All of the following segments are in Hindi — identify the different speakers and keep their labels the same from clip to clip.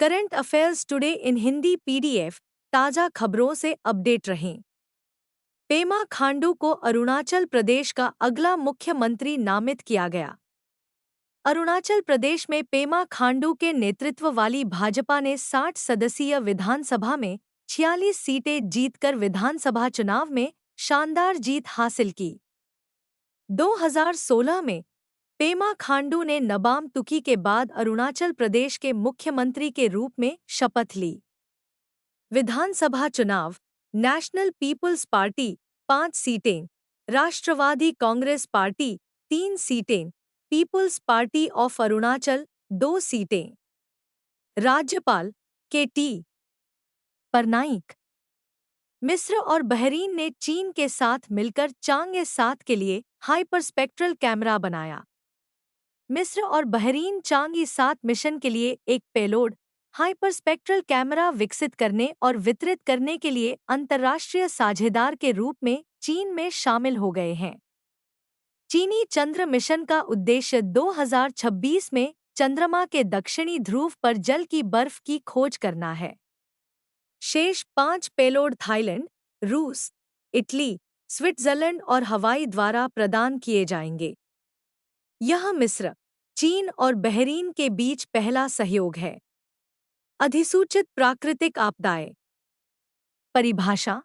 Speaker 1: Current affairs today in Hindi PDF ताज़ा खबरों से अपडेट रहें। पेमा खांडू को अरुणाचल प्रदेश का अगला मुख्यमंत्री नामित किया गया। अरुणाचल प्रदेश में पेमा खांडू के नेतृत्व वाली भाजपा ने 60 सदस्यीय विधानसभा में 46 सीटें जीतकर विधानसभा चुनाव में शानदार जीत हासिल की। 2016 में पेमा खांडू ने नबाम तुकी के बाद अरुणाचल प्रदेश के मुख्यमंत्री के रूप में शपथ ली। विधानसभा चुनाव नेशनल पीपल्स पार्टी 5 सीटें, राष्ट्रवादी कांग्रेस पार्टी 3 सीटें, पीपल्स पार्टी ऑफ अरुणाचल 2 सीटें। राज्यपाल के.टी. परनाइक। मिस्र और बहरीन ने चीन के साथ मिलकर चांग-ए-7 के लिए हाइपरस्पेक्ट्रल कैमरा बनाया। मिस्र और बहरीन चांग-ए-7 मिशन के लिए एक पेलोड हाइपरस्पेक्ट्रल कैमरा विकसित करने और वितरित करने के लिए अंतर्राष्ट्रीय साझेदार के रूप में चीन में शामिल हो गए हैं। चीनी चंद्र मिशन का उद्देश्य 2026 में चंद्रमा के दक्षिणी ध्रुव पर जल की बर्फ की खोज करना है। शेष 5 पेलोड थाईलैंड, रूस, इटली, स्विट्जरलैंड और हवाई द्वारा प्रदान किए जाएंगे। यह मिस्र, चीन और बहरीन के बीच पहला सहयोग है। अधिसूचित प्राकृतिक आपदाएं। परिभाषा।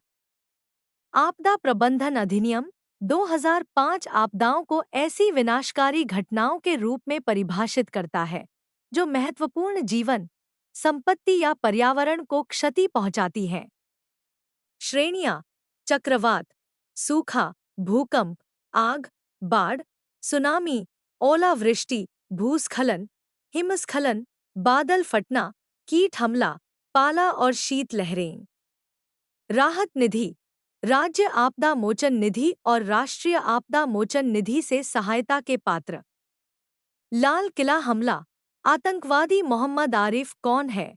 Speaker 1: आपदा प्रबंधन अधिनियम 2005 आपदाओं को ऐसी विनाशकारी घटनाओं के रूप में परिभाषित करता है जो महत्वपूर्ण जीवन, संपत्ति या पर्यावरण को क्षति पहुंचाती हैं। श्रेणियां: चक्रवात, सूखा, भूकंप, आग, बाढ़, सुनामी, ओलावृष्टि, भूस्खलन, हिमस्खलन, बादल फटना, कीट हमला, पाला और शीतलहरें। राहत निधि, राज्य आपदा मोचन निधि और राष्ट्रीय आपदा मोचन निधि से सहायता के पात्र। लाल किला हमला, आतंकवादी मोहम्मद आरिफ कौन है?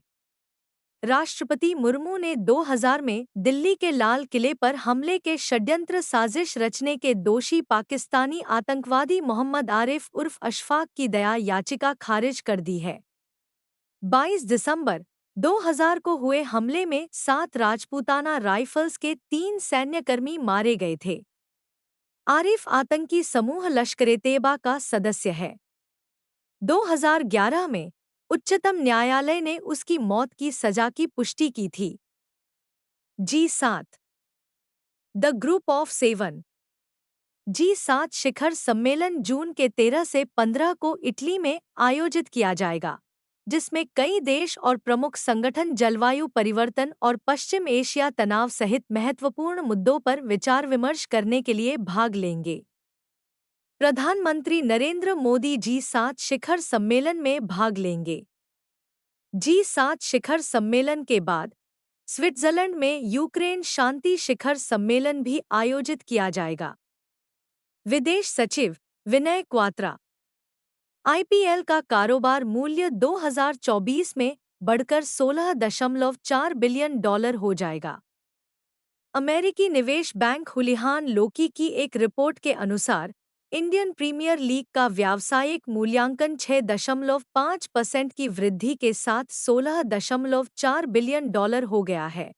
Speaker 1: राष्ट्रपति मुर्मू ने 2000 में दिल्ली के लाल किले पर हमले के षड्यंत्र साजिश रचने के दोषी पाकिस्तानी आतंकवादी मोहम्मद आरिफ उर्फ अशफाक की दया याचिका खारिज कर दी है। 22 दिसंबर 2000 को हुए हमले में 7 राजपूताना राइफल्स के 3 सैन्यकर्मी मारे गए थे। आरिफ आतंकी समूह लश्कर-ए-तैयबा का सदस्य है। 2011 में उच्चतम न्यायालय ने उसकी मौत की सजा की पुष्टि की थी। G7 the group of 7 G7 शिखर सम्मेलन जून के 13 से 15 को इटली में आयोजित किया जाएगा, जिसमें कई देश और प्रमुख संगठन जलवायु परिवर्तन और पश्चिम एशिया तनाव सहित महत्वपूर्ण मुद्दों पर विचार विमर्श करने के लिए भाग लेंगे। प्रधानमंत्री नरेंद्र मोदी G7 शिखर सम्मेलन में भाग लेंगे। G7 शिखर सम्मेलन के बाद स्विट्जरलैंड में यूक्रेन शांति शिखर सम्मेलन भी आयोजित किया जाएगा। विदेश सचिव विनय क्वात्रा। आईपीएल का कारोबार मूल्य 2024 में बढ़कर $16.4 बिलियन हो जाएगा। अमेरिकी निवेश बैंक हुलिहान लोकी की एक रिपोर्ट के अनुसार इंडियन प्रीमियर लीग का व्यावसायिक मूल्यांकन 6.5% की वृद्धि के साथ $16.4 बिलियन हो गया है।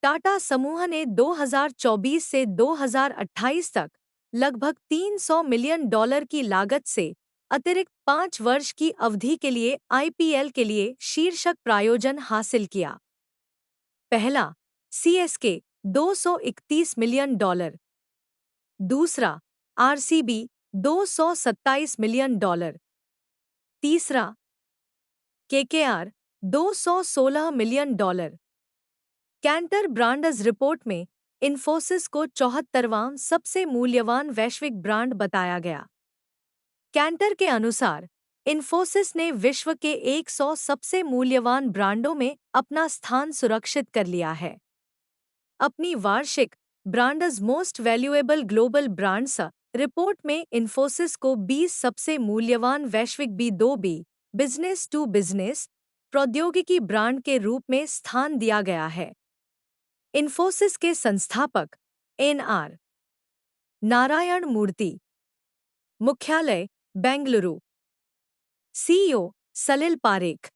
Speaker 1: टाटा समूह ने 2024 से 2028 तक लगभग $300 मिलियन की लागत से अतिरिक्त 5 वर्ष की अवधि के लिए आईपीएल के लिए शीर्षक प्रायोजन हासिल किया। पहला, सीएसके $231 मिलियन। दूसरा, आरसीबी $227 मिलियन। तीसरा, KKR $216 million. Kantar brands report में इन्फोसिस को 74वां सबसे मूल्यवान वैश्विक ब्रांड बताया गया। कैंटर के अनुसार इन्फोसिस ने विश्व के 100 सबसे मूल्यवान ब्रांडों में अपना स्थान सुरक्षित कर लिया है। अपनी वार्षिक brands most valuable global brands report में इन्फोसिस को 20 सबसे मूल्यवान वैश्विक B2B बिजनेस टू बिजनेस प्रौद्योगिकी ब्रांड के रूप में स्थान दिया गया है। इन्फोसिस के संस्थापक एन.आर. नारायण मूर्ति, मुख्यालय बेंगलुरु, सीईओ सलिल पारेख।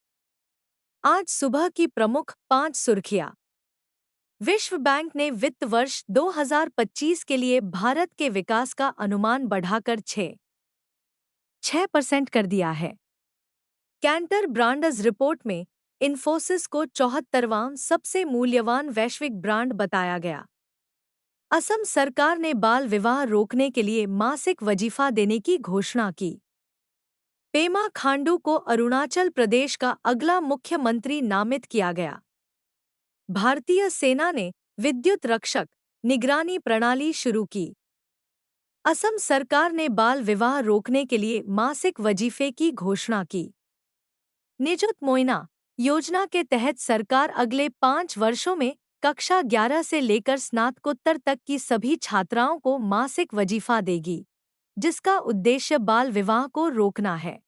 Speaker 1: आज सुबह की प्रमुख 5 सुर्खियां। विश्व बैंक ने वित्त वर्ष 2025 के लिए भारत के विकास का अनुमान बढ़ाकर 6% कर दिया है। कैंटर ब्रांड्स रिपोर्ट में इन्फोसिस को 74वां सबसे मूल्यवान वैश्विक ब्रांड बताया गया। असम सरकार ने बाल विवाह रोकने के लिए मासिक वजीफा देने की घोषणा की। पेमा खांडू को अरुणाचल प्रदेश का अगला मुख्यमंत्री नामित किया गया। भारतीय सेना ने विद्युत रक्षक निगरानी प्रणाली शुरू की। असम सरकार ने बाल विवाह रोकने के लिए मासिक वजीफे की घोषणा की। निजुत मोइना योजना के तहत सरकार अगले 5 वर्षों में कक्षा 11 से लेकर स्नातकोत्तर तक की सभी छात्राओं को मासिक वजीफा देगी, जिसका उद्देश्य बाल विवाह को रोकना है।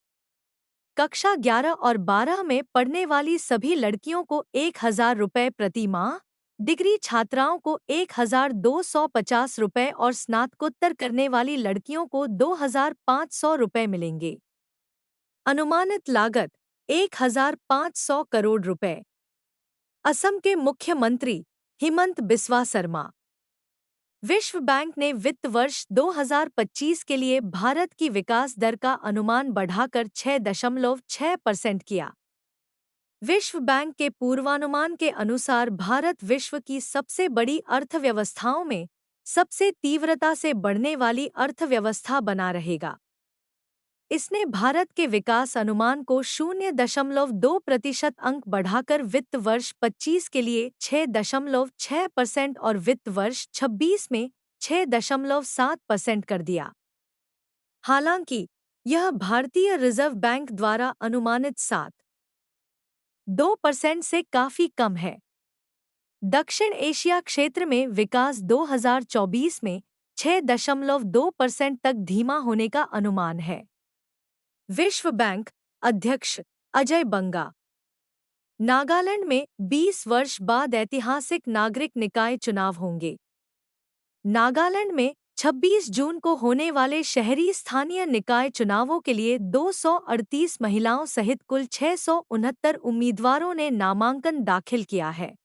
Speaker 1: कक्षा 11 और 12 में पढ़ने वाली सभी लड़कियों को 1,000 रुपये प्रति माह, डिग्री छात्राओं को 1,250 रुपये और स्नातकोत्तर करने वाली लड़कियों को 2,500 रुपये मिलेंगे। अनुमानित लागत 1,500 करोड़ रुपए। असम के मुख्यमंत्री हिमंत बिस्वा शर्मा। विश्व बैंक ने वित्त वर्ष 2025 के लिए भारत की विकास दर का अनुमान बढ़ाकर 6.6% किया। विश्व बैंक के पूर्वानुमान के अनुसार भारत विश्व की सबसे बड़ी अर्थव्यवस्थाओं में सबसे तीव्रता से बढ़ने वाली अर्थव्यवस्था बना रहेगा। इसने भारत के विकास अनुमान को 0.2% अंक बढ़ाकर वित्त वर्ष 25 के लिए 6.6% और वित्त वर्ष 26 में 6.7% कर दिया। हालांकि यह भारतीय रिजर्व बैंक द्वारा अनुमानित 7.2% से काफी कम है। दक्षिण एशिया क्षेत्र में विकास 2024 में 6.2% तक धीमा होने का अनुमान है। विश्व बैंक अध्यक्ष अजय बंगा। नागालैंड में 20 वर्ष बाद ऐतिहासिक नागरिक निकाय चुनाव होंगे। नागालैंड में 26 जून को होने वाले शहरी स्थानीय निकाय चुनावों के लिए 238 महिलाओं सहित कुल 669 उम्मीदवारों ने नामांकन दाखिल किया है।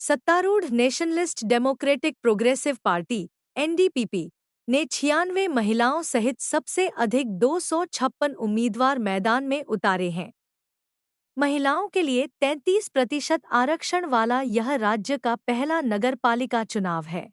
Speaker 1: सत्तारूढ़ nationalist democratic progressive party (NDPP) ने 96 महिलाओं सहित सबसे अधिक 256 उम्मीदवार मैदान में उतारे हैं। महिलाओं के लिए 33% आरक्षण वाला यह राज्य का पहला नगरपालिका चुनाव है।